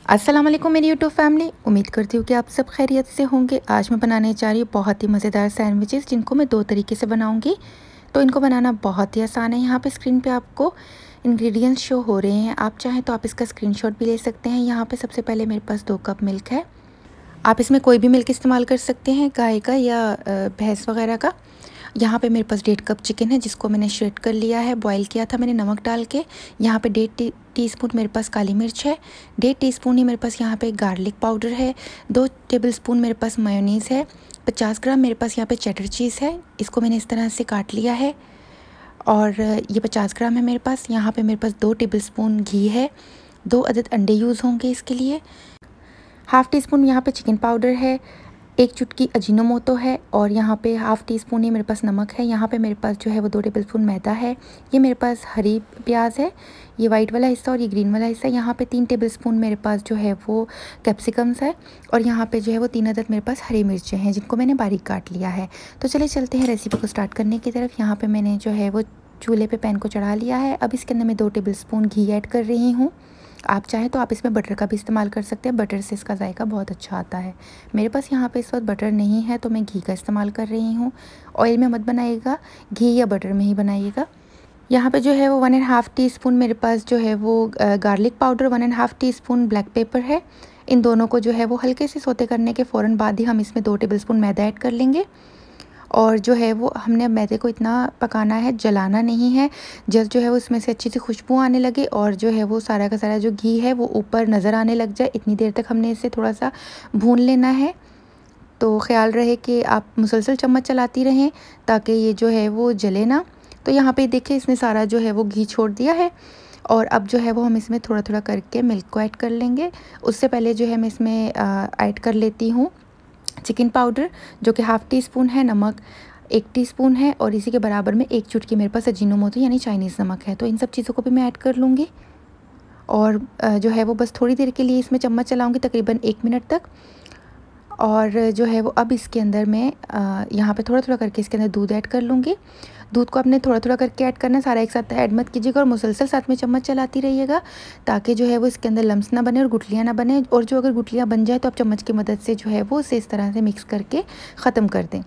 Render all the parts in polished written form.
अस्सलाम वालेकुम मेरी यूट्यूब फैमिली। उम्मीद करती हूँ कि आप सब खैरियत से होंगे। आज मैं बनाने जा रही हूँ बहुत ही मज़ेदार सैंडविचेस, जिनको मैं दो तरीके से बनाऊँगी। तो इनको बनाना बहुत ही आसान है। यहाँ पे स्क्रीन पे आपको इंग्रेडिएंट्स शो हो रहे हैं, आप चाहें तो आप इसका स्क्रीनशॉट भी ले सकते हैं। यहाँ पे सबसे पहले मेरे पास 2 कप मिल्क है। आप इसमें कोई भी मिल्क इस्तेमाल कर सकते हैं, गाय का या भैंस वगैरह का। यहाँ पे मेरे पास 1.5 कप चिकन है, जिसको मैंने श्रेड कर लिया है, बॉईल किया था मैंने नमक डाल के। यहाँ पे 1.5 टीस्पून मेरे पास काली मिर्च है, 1.5 टीस्पून ही मेरे पास यहाँ पे गार्लिक पाउडर है, 2 टेबलस्पून मेरे पास मेयोनीज़ है, 50 ग्राम मेरे पास यहाँ पे चेडर चीज़ है, इसको मैंने इस तरह से काट लिया है। और ये 50 ग्राम है मेरे पास। यहाँ पे मेरे पास 2 टेबलस्पून घी है, 2 अदद अंडे यूज़ होंगे इसके लिए। हाफ़ टी स्पून यहाँ पे चिकन पाउडर है, 1 चुटकी अजीनोमोटो है, और यहाँ पे हाफ़ टी स्पून ही मेरे पास नमक है। यहाँ पे मेरे पास जो है वो 2 टेबलस्पून मैदा है। ये मेरे पास हरी प्याज है, ये वाइट वाला हिस्सा और ये ग्रीन वाला हिस्सा। यहाँ पे 3 टेबलस्पून मेरे पास जो है वो कैप्सिकम्स है, और यहाँ पे जो है वो 3 अदद मेरे पास हरी मिर्चें हैं, जिनको मैंने बारीक काट लिया है। तो चलिए चलते हैं रेसिपी को स्टार्ट करने की तरफ। यहाँ पर मैंने जो है वो चूल्हे पर पैन को चढ़ा लिया है। अब इसके अंदर मैं 2 टेबलस्पून घी ऐड कर रही हूँ। आप चाहें तो आप इसमें बटर का भी इस्तेमाल कर सकते हैं, बटर से इसका जायका बहुत अच्छा आता है। मेरे पास यहाँ पे इस वक्त बटर नहीं है, तो मैं घी का इस्तेमाल कर रही हूँ। ऑयल में मत बनाइएगा, घी या बटर में ही बनाइएगा। यहाँ पे जो है वो 1.5 टीस्पून मेरे पास जो है वो garlic powder, 1.5 teaspoon black pepper है। इन दोनों को जो है वो हल्के से सोते करने के फ़ौरन बाद ही हम इसमें 2 टेबलस्पून मैदा ऐड कर लेंगे। और जो है वो हमने मैदे को इतना पकाना है, जलाना नहीं है। जस्ट जो है वो इसमें से अच्छी सी खुशबू आने लगे और जो है वो सारा का सारा जो घी है वो ऊपर नज़र आने लग जाए, इतनी देर तक हमने इसे थोड़ा सा भून लेना है। तो ख़्याल रहे कि आप मुसलसल चम्मच चलाती रहें ताकि ये जो है वो जले ना। तो यहाँ पे देखिए इसने सारा जो है वो घी छोड़ दिया है। और अब जो है वो हम इसमें थोड़ा थोड़ा करके मिल्क को ऐड कर लेंगे। उससे पहले जो है मैं इसमें ऐड कर लेती हूँ चिकन पाउडर, जो कि हाफ़ टी स्पून है, नमक 1 टीस्पून है, और इसी के बराबर में 1 चुटकी मेरे पास अजीनोमोटो यानी चाइनीज़ नमक है। तो इन सब चीज़ों को भी मैं ऐड कर लूँगी। और जो है वो बस थोड़ी देर के लिए इसमें चम्मच चलाऊँगी, तकरीबन 1 मिनट तक। और जो है वो अब इसके अंदर मैं यहाँ पे थोड़ा थोड़ा करके इसके अंदर दूध ऐड कर लूँगी। दूध को आपने थोड़ा थोड़ा करके ऐड करना है, सारा एक साथ ऐड मत कीजिएगा, और मुसलसल साथ में चम्मच चलाती रहिएगा ताकि जो है वो इसके अंदर लम्स ना बने और गुठलियाँ ना बने। और जो अगर गुठलियाँ बन जाए तो आप चम्मच की मदद से जो है वो उसे इस तरह से मिक्स करके ख़त्म कर दें।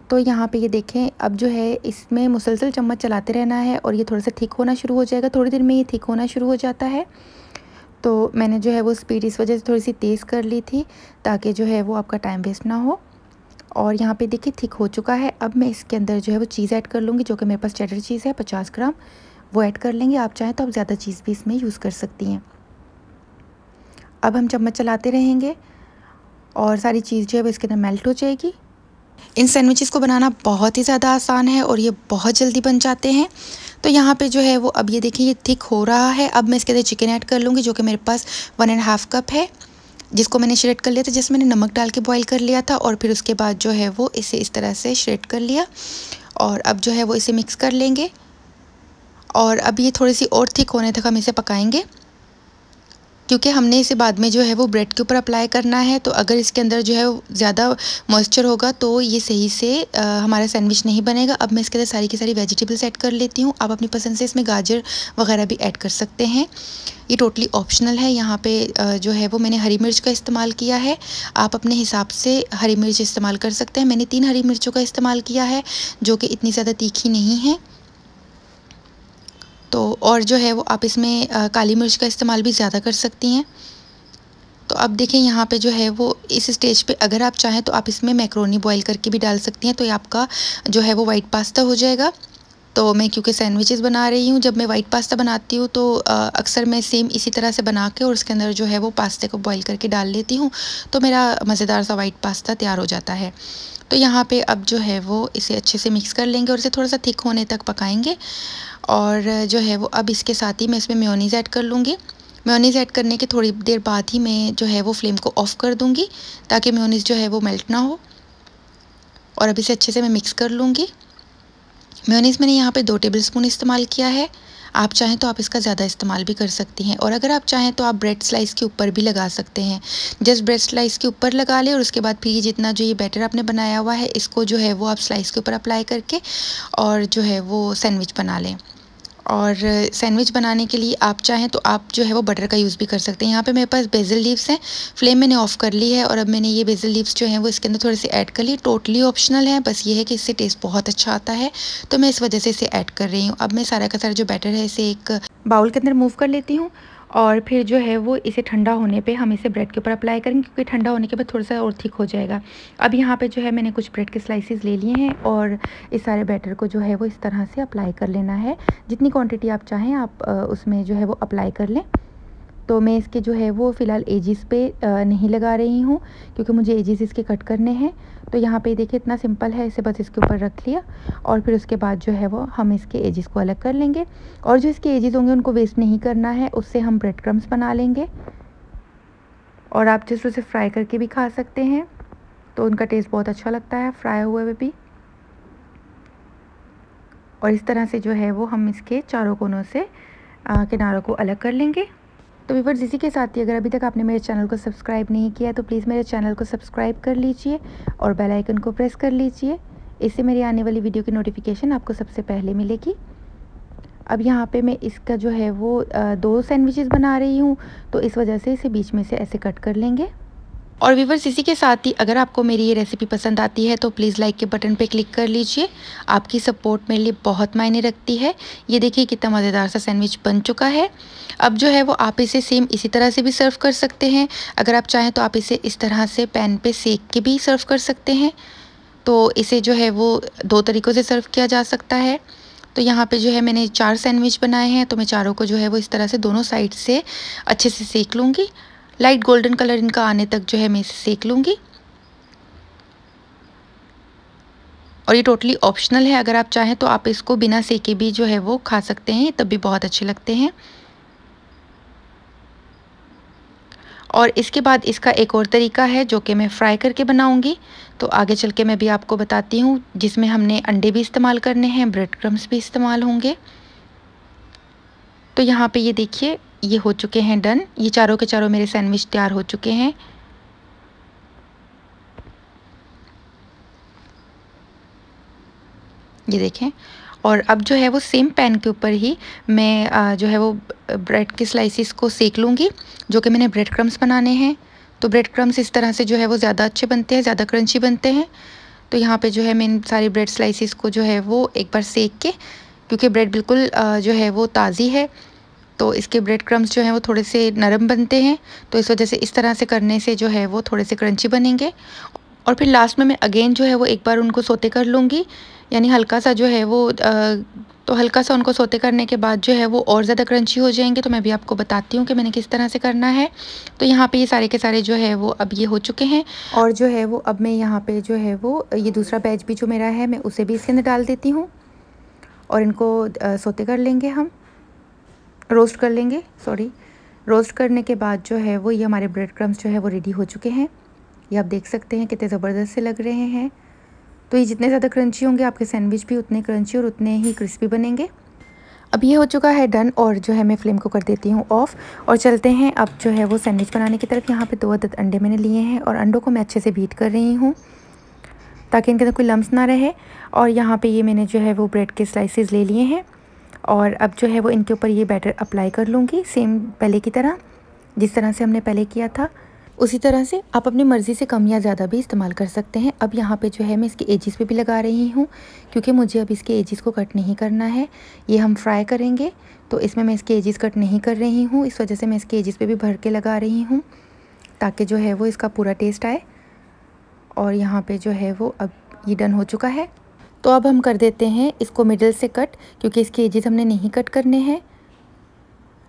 तो यहाँ पे ये देखें, अब जो है इसमें मुसलसल चम्मच चलाते रहना है और ये थोड़ा सा थिक होना शुरू हो जाएगा। थोड़ी देर में ये थिक होना शुरू हो जाता है। तो मैंने जो है वो स्पीड इस वजह से थोड़ी सी तेज़ कर ली थी ताकि जो है वो आपका टाइम वेस्ट ना हो। और यहाँ पे देखिए थिक हो चुका है। अब मैं इसके अंदर जो है वो चीज़ ऐड कर लूँगी, जो कि मेरे पास चेडर चीज़ है 50 ग्राम, वो ऐड कर लेंगे। आप चाहें तो आप ज़्यादा चीज़ भी इसमें यूज़ कर सकती हैं। अब हम चम्मच चलाते रहेंगे और सारी चीज़ जो है वो इसके अंदर मेल्ट हो जाएगी। इन सैंडविचेस को बनाना बहुत ही ज़्यादा आसान है और ये बहुत जल्दी बन जाते हैं। तो यहाँ पे जो है वो अब ये देखिए ये थिक हो रहा है। अब मैं इसके अंदर चिकन ऐड कर लूँगी, जो कि मेरे पास 1.5 कप है, जिसको मैंने श्रेड कर लिया था, जिसमें मैंने नमक डाल के बॉईल कर लिया था। और फिर उसके बाद जो है वो इसे इस तरह से श्रेड कर लिया। और अब जो है वो इसे मिक्स कर लेंगे और अब ये थोड़ी सी और थिक होने तक हम इसे पकाएंगे, क्योंकि हमने इसे बाद में जो है वो ब्रेड के ऊपर अप्लाई करना है। तो अगर इसके अंदर जो है ज़्यादा मॉइस्चर होगा तो ये सही से हमारा सैंडविच नहीं बनेगा। अब मैं इसके अंदर सारी की सारी वेजिटेबल्स ऐड कर लेती हूँ। आप अपनी पसंद से इसमें गाजर वगैरह भी ऐड कर सकते हैं, ये टोटली ऑप्शनल है। यहाँ पे जो है वो मैंने हरी मिर्च का इस्तेमाल किया है, आप अपने हिसाब से हरी मिर्च इस्तेमाल कर सकते हैं। मैंने 3 हरी मिर्चों का इस्तेमाल किया है, जो कि इतनी ज़्यादा तीखी नहीं है। तो और जो है वो आप इसमें काली मिर्च का इस्तेमाल भी ज़्यादा कर सकती हैं। तो अब देखें यहाँ पे जो है वो इस स्टेज पे अगर आप चाहें तो आप इसमें मैक्रोनी बॉईल करके भी डाल सकती हैं, तो ये आपका जो है वो वाइट पास्ता हो जाएगा। तो मैं क्योंकि सैंडविचेस बना रही हूँ, जब मैं वाइट पास्ता बनाती हूँ तो अक्सर मैं सेम इसी तरह से बना के और उसके अंदर जो है वो पास्ते को बॉईल करके डाल लेती हूँ, तो मेरा मज़ेदार सा वाइट पास्ता तैयार हो जाता है। तो यहाँ पे अब जो है वो इसे अच्छे से मिक्स कर लेंगे और इसे थोड़ा सा थिक होने तक पकाएंगे। और जो है वो अब इसके साथ ही मैं इसमें मेयोनीज़ ऐड कर लूँगी। मेयोनीज़ ऐड करने के थोड़ी देर बाद ही मैं जो है वो फ्लेम को ऑफ़ कर दूँगी, ताकि मेयोनीज़ जो है वो मेल्ट ना हो। और अब इसे अच्छे से मैं मिक्स कर लूँगी। मेयोनीज़ मैंने यहाँ पे 2 टेबलस्पून इस्तेमाल किया है, आप चाहें तो आप इसका ज़्यादा इस्तेमाल भी कर सकती हैं। और अगर आप चाहें तो आप ब्रेड स्लाइस के ऊपर भी लगा सकते हैं। जस्ट ब्रेड स्लाइस के ऊपर लगा लें और उसके बाद फिर ये जितना जो ये बैटर आपने बनाया हुआ है, इसको जो है वो आप स्लाइस के ऊपर अप्लाई करके और जो है वो सैंडविच बना लें। और सैंडविच बनाने के लिए आप चाहें तो आप जो है वो बटर का यूज़ भी कर सकते हैं। यहाँ पे मेरे पास बेसिल लीव्स हैं, फ्लेम मैंने ऑफ़ कर ली है और अब मैंने ये बेसिल लीव्स जो हैं वो इसके अंदर थोड़े से ऐड कर लिए। टोटली ऑप्शनल है, बस ये है कि इससे टेस्ट बहुत अच्छा आता है, तो मैं इस वजह से इसे ऐड कर रही हूँ। अब मैं सारा का सारा जो बैटर है इसे एक बाउल के अंदर मूव कर लेती हूँ और फिर जो है वो इसे ठंडा होने पे हम इसे ब्रेड के ऊपर अप्लाई करेंगे, क्योंकि ठंडा होने के बाद थोड़ा सा और थिक हो जाएगा। अब यहाँ पे जो है मैंने कुछ ब्रेड के स्लाइसेस ले लिए हैं और इस सारे बैटर को जो है वो इस तरह से अप्लाई कर लेना है। जितनी क्वांटिटी आप चाहें आप उसमें जो है वो अप्लाई कर लें। तो मैं इसके जो है वो फ़िलहाल एजिस पे नहीं लगा रही हूँ, क्योंकि मुझे एजिस इसके कट करने हैं। तो यहाँ पे देखिए इतना सिंपल है, इसे बस इसके ऊपर रख लिया और फिर उसके बाद जो है वो हम इसके एजिस को अलग कर लेंगे। और जो इसके एजिस होंगे उनको वेस्ट नहीं करना है, उससे हम ब्रेड क्रम्स बना लेंगे और आप जस्ट उसे फ्राई करके भी खा सकते हैं, तो उनका टेस्ट बहुत अच्छा लगता है फ्राई हुए हुए भी। और इस तरह से जो है वो हम इसके चारों कोनों से किनारों को अलग कर लेंगे। तो व्यूअर्स, इसी के साथ ही अगर अभी तक आपने मेरे चैनल को सब्सक्राइब नहीं किया तो प्लीज़ मेरे चैनल को सब्सक्राइब कर लीजिए और बेल आइकन को प्रेस कर लीजिए। इससे मेरी आने वाली वीडियो की नोटिफिकेशन आपको सबसे पहले मिलेगी। अब यहाँ पे मैं इसका जो है वो 2 सैंडविचेस बना रही हूँ, तो इस वजह से इसे बीच में से ऐसे कट कर लेंगे। और व्यूअर्स, इसी के साथ ही अगर आपको मेरी ये रेसिपी पसंद आती है तो प्लीज़ लाइक के बटन पे क्लिक कर लीजिए। आपकी सपोर्ट मेरे लिए बहुत मायने रखती है। ये देखिए कितना मज़ेदार सा सैंडविच बन चुका है। अब जो है वो आप इसे सेम इसी तरह से भी सर्व कर सकते हैं। अगर आप चाहें तो आप इसे इस तरह से पैन पे सेक के भी सर्व कर सकते हैं। तो इसे जो है वो 2 तरीक़ों से सर्व किया जा सकता है। तो यहाँ पे जो है मैंने 4 सैंडविच बनाए हैं, तो मैं चारों को जो है वो इस तरह से दोनों साइड से अच्छे से सेक लूँगी। लाइट गोल्डन कलर इनका आने तक जो है मैं इसे सेक लूँगी। और ये टोटली ऑप्शनल है, अगर आप चाहें तो आप इसको बिना सेके भी जो है वो खा सकते हैं, तब भी बहुत अच्छे लगते हैं। और इसके बाद इसका एक और तरीका है जो कि मैं फ्राई करके बनाऊंगी, तो आगे चल के मैं भी आपको बताती हूँ, जिसमें हमने अंडे भी इस्तेमाल करने हैं, ब्रेड क्रम्स भी इस्तेमाल होंगे। तो यहाँ पे ये देखिए ये हो चुके हैं डन। ये चारों के चारों मेरे सैंडविच तैयार हो चुके हैं। ये देखें। और अब जो है वो सेम पैन के ऊपर ही मैं जो है वो ब्रेड के स्लाइसिस को सेक लूँगी, जो कि मैंने ब्रेड क्रम्स बनाने हैं। तो ब्रेड क्रम्स इस तरह से जो है वो ज़्यादा अच्छे बनते हैं, ज़्यादा क्रंची बनते हैं। तो यहाँ पे जो है मैं इन सारी ब्रेड स्लाइसिस को जो है वो एक बार सेक के, क्योंकि ब्रेड बिल्कुल जो है वो ताज़ी है, तो इसके ब्रेड क्रम्स जो हैं वो थोड़े से नरम बनते हैं, तो इस वजह से इस तरह से करने से जो है वो थोड़े से क्रंची बनेंगे। और फिर लास्ट में मैं अगेन जो है वो एक बार उनको सोते कर लूँगी, यानी हल्का सा जो है वो तो हल्का सा उनको सोते करने के बाद जो है वो और ज़्यादा क्रंची हो जाएंगे। तो मैं भी आपको बताती हूँ कि मैंने किस तरह से करना है। तो यहाँ पे ये सारे के सारे जो है वो अब ये हो चुके हैं और जो है वो अब मैं यहाँ पे जो है वो ये दूसरा बैच भी जो मेरा है मैं उसे भी इसके अंदर डाल देती हूँ और इनको सोते कर लेंगे, हम रोस्ट कर लेंगे, रोस्ट करने के बाद जो है वो ये हमारे ब्रेड क्रम्स जो है वो रेडी हो चुके हैं। ये आप देख सकते हैं कितने ज़बरदस्त से लग रहे हैं। तो ये जितने ज़्यादा क्रंची होंगे आपके सैंडविच भी उतने क्रंची और उतने ही क्रिस्पी बनेंगे। अब ये हो चुका है डन और जो है मैं फ्लेम को कर देती हूँ ऑफ़ और चलते हैं अब जो है वो सैंडविच बनाने की तरफ। यहाँ पे 2 अदद अंडे मैंने लिए हैं और अंडों को मैं अच्छे से बीट कर रही हूँ ताकि इनके अंदर कोई लम्स ना रहे। और यहाँ पे ये मैंने जो है वो ब्रेड के स्लाइसेस ले लिए हैं और अब जो है वो इनके ऊपर ये बैटर अप्लाई कर लूँगी, सेम पहले की तरह, जिस तरह से हमने पहले किया था उसी तरह से। आप अपनी मर्ज़ी से कम या ज़्यादा भी इस्तेमाल कर सकते हैं। अब यहाँ पे जो है मैं इसके एजिस पे भी लगा रही हूँ, क्योंकि मुझे अब इसके एजिस को कट नहीं करना है, ये हम फ्राई करेंगे, तो इसमें मैं इसके एजिस कट नहीं कर रही हूँ। इस वजह से मैं इसके एजिस पे भी भर के लगा रही हूँ ताकि जो है वो इसका पूरा टेस्ट आए। और यहाँ पे जो है वो अब ये डन हो चुका है। तो अब हम कर देते हैं इसको मिडिल से कट, क्योंकि इसके एजिस हमने नहीं कट करने हैं।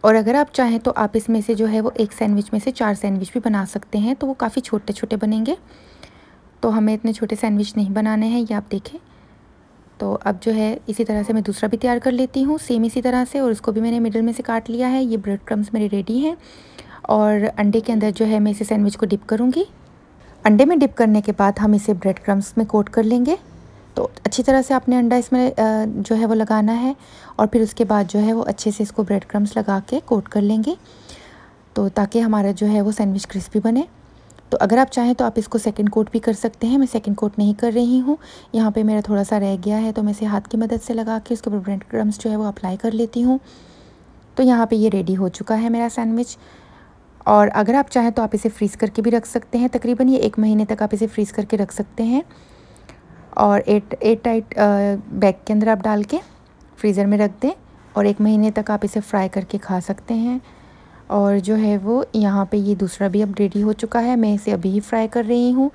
और अगर आप चाहें तो आप इसमें से जो है वो एक सैंडविच में से 4 सैंडविच भी बना सकते हैं, तो वो काफ़ी छोटे छोटे बनेंगे। तो हमें इतने छोटे सैंडविच नहीं बनाने हैं, ये आप देखें। तो अब जो है इसी तरह से मैं दूसरा भी तैयार कर लेती हूँ सेम इसी तरह से, और इसको भी मैंने मिडिल में से काट लिया है। ये ब्रेड क्रम्स मेरे रेडी हैं और अंडे के अंदर जो है मैं इसे सैंडविच को डिप करूँगी। अंडे में डिप करने के बाद हम इसे ब्रेड क्रम्स में कोट कर लेंगे। तो अच्छी तरह से आपने अंडा इसमें जो है वो लगाना है और फिर उसके बाद जो है वो अच्छे से इसको ब्रेड क्रम्स लगा के कोट कर लेंगे, तो ताकि हमारा जो है वो सैंडविच क्रिस्पी बने। तो अगर आप चाहें तो आप इसको सेकंड कोट भी कर सकते हैं। मैं सेकंड कोट नहीं कर रही हूँ। यहाँ पे मेरा थोड़ा सा रह गया है तो मैं इसे हाथ की मदद से लगा के उसके ऊपर ब्रेड क्रम्स जो है वो अप्लाई कर लेती हूँ। तो यहाँ पे ये रेडी हो चुका है मेरा सैंडविच। और अगर आप चाहें तो आप इसे फ्रीज़ करके भी रख सकते हैं। तकरीबन ये 1 महीने तक आप इसे फ्रीज़ करके रख सकते हैं और एयर टाइट बैग के अंदर आप डाल के फ्रीज़र में रख दें और 1 महीने तक आप इसे फ्राई करके खा सकते हैं। और जो है वो यहाँ पे ये दूसरा भी अब रेडी हो चुका है। मैं इसे अभी ही फ्राई कर रही हूँ।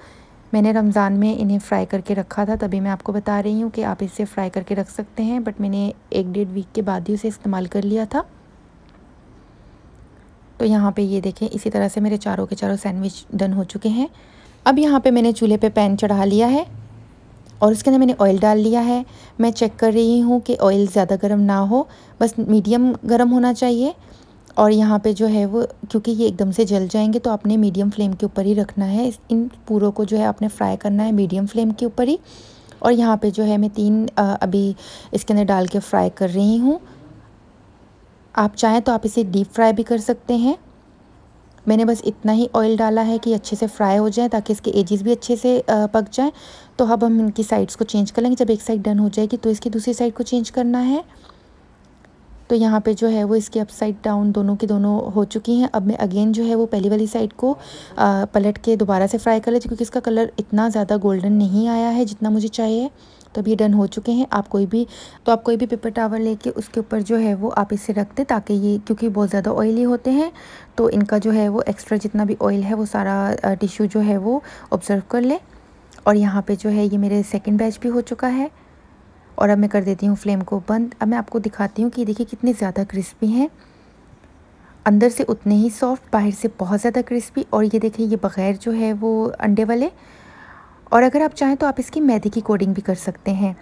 मैंने रमज़ान में इन्हें फ्राई करके रखा था, तभी मैं आपको बता रही हूँ कि आप इसे फ्राई करके रख सकते हैं, बट मैंने 1-1.5 वीक के बाद ही उसे इस्तेमाल कर लिया था। तो यहाँ पे ये देखें, इसी तरह से मेरे चारों के चारों सैंडविच डन हो चुके हैं। अब यहाँ पे मैंने चूल्हे पे पैन चढ़ा लिया है और उसके अंदर मैंने ऑयल डाल लिया है। मैं चेक कर रही हूँ कि ऑयल ज़्यादा गर्म ना हो, बस मीडियम गर्म होना चाहिए। और यहाँ पे जो है वो, क्योंकि ये एकदम से जल जाएंगे तो आपने मीडियम फ्लेम के ऊपर ही रखना है। इन पूरों को जो है आपने फ्राई करना है मीडियम फ्लेम के ऊपर ही। और यहाँ पे जो है मैं 3 अभी इसके अंदर डाल के फ्राई कर रही हूँ। आप चाहें तो आप इसे डीप फ्राई भी कर सकते हैं। मैंने बस इतना ही ऑयल डाला है कि अच्छे से फ्राई हो जाए ताकि इसके एजेस भी अच्छे से पक जाएं। तो अब हम इनकी साइड्स को चेंज कर लेंगे। जब एक साइड डन हो जाएगी तो इसकी दूसरी साइड को चेंज करना है। तो यहाँ पे जो है वो इसकी अपसाइड डाउन दोनों की दोनों हो चुकी हैं। अब मैं अगेन जो है वो पहली वाली साइड को पलट के दोबारा से फ्राई कर लेती हूँ, क्योंकि इसका कलर इतना ज़्यादा गोल्डन नहीं आया है जितना मुझे चाहिए। तो अब ये डन हो चुके हैं। आप कोई भी पेपर टावल लेके उसके ऊपर जो है वो आप इसे रख दें, ताकि ये, क्योंकि बहुत ज़्यादा ऑयली होते हैं तो इनका जो है वो एक्स्ट्रा जितना भी ऑयल है वो सारा टिश्यू जो है वो ऑब्ज़र्व कर ले। और यहाँ पे जो है ये मेरे सेकंड बैच भी हो चुका है। और अब मैं कर देती हूँ फ्लेम को बंद। अब मैं आपको दिखाती हूँ कि देखिए कितने ज़्यादा क्रिस्पी हैं, अंदर से उतने ही सॉफ्ट, बाहर से बहुत ज़्यादा क्रिस्पी। और ये देखिए ये बग़ैर जो है वो अंडे वाले। और अगर आप चाहें तो आप इसकी मैदे की कोटिंग भी कर सकते हैं,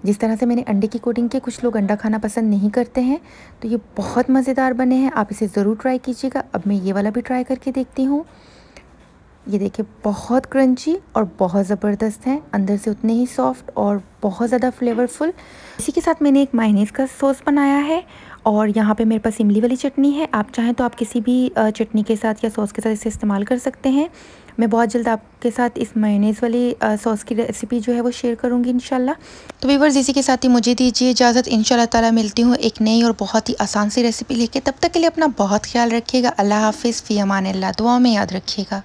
जिस तरह से मैंने अंडे की कोटिंग की। कुछ लोग अंडा खाना पसंद नहीं करते हैं, तो ये बहुत मज़ेदार बने हैं। आप इसे ज़रूर ट्राई कीजिएगा। अब मैं ये वाला भी ट्राई करके देखती हूँ। ये देखिए बहुत क्रंची और बहुत ज़बरदस्त है, अंदर से उतने ही सॉफ्ट और बहुत ज़्यादा फ्लेवरफुल। इसी के साथ मैंने एक मायोनीज़ का सॉस बनाया है और यहाँ पे मेरे पास इमली वाली चटनी है। आप चाहें तो आप किसी भी चटनी के साथ या सॉस के साथ इसे इस्तेमाल कर सकते हैं। मैं बहुत जल्द आपके साथ इस मायोनीज़ वाली सॉस की रेसिपी जो है वो शेयर करूँगी इंशाल्लाह। तो व्यूअर्स, इसी के साथ ही मुझे दीजिए इजाज़त। इंशाल्लाह ताला मिलती हूँ एक नई और बहुत ही आसान सी रेसिपी लेके। तब तक के लिए अपना बहुत ख्याल रखिएगा। अल्लाह हाफिज़, फ़ी अमान अल्लाह। दुआ में याद रखिएगा।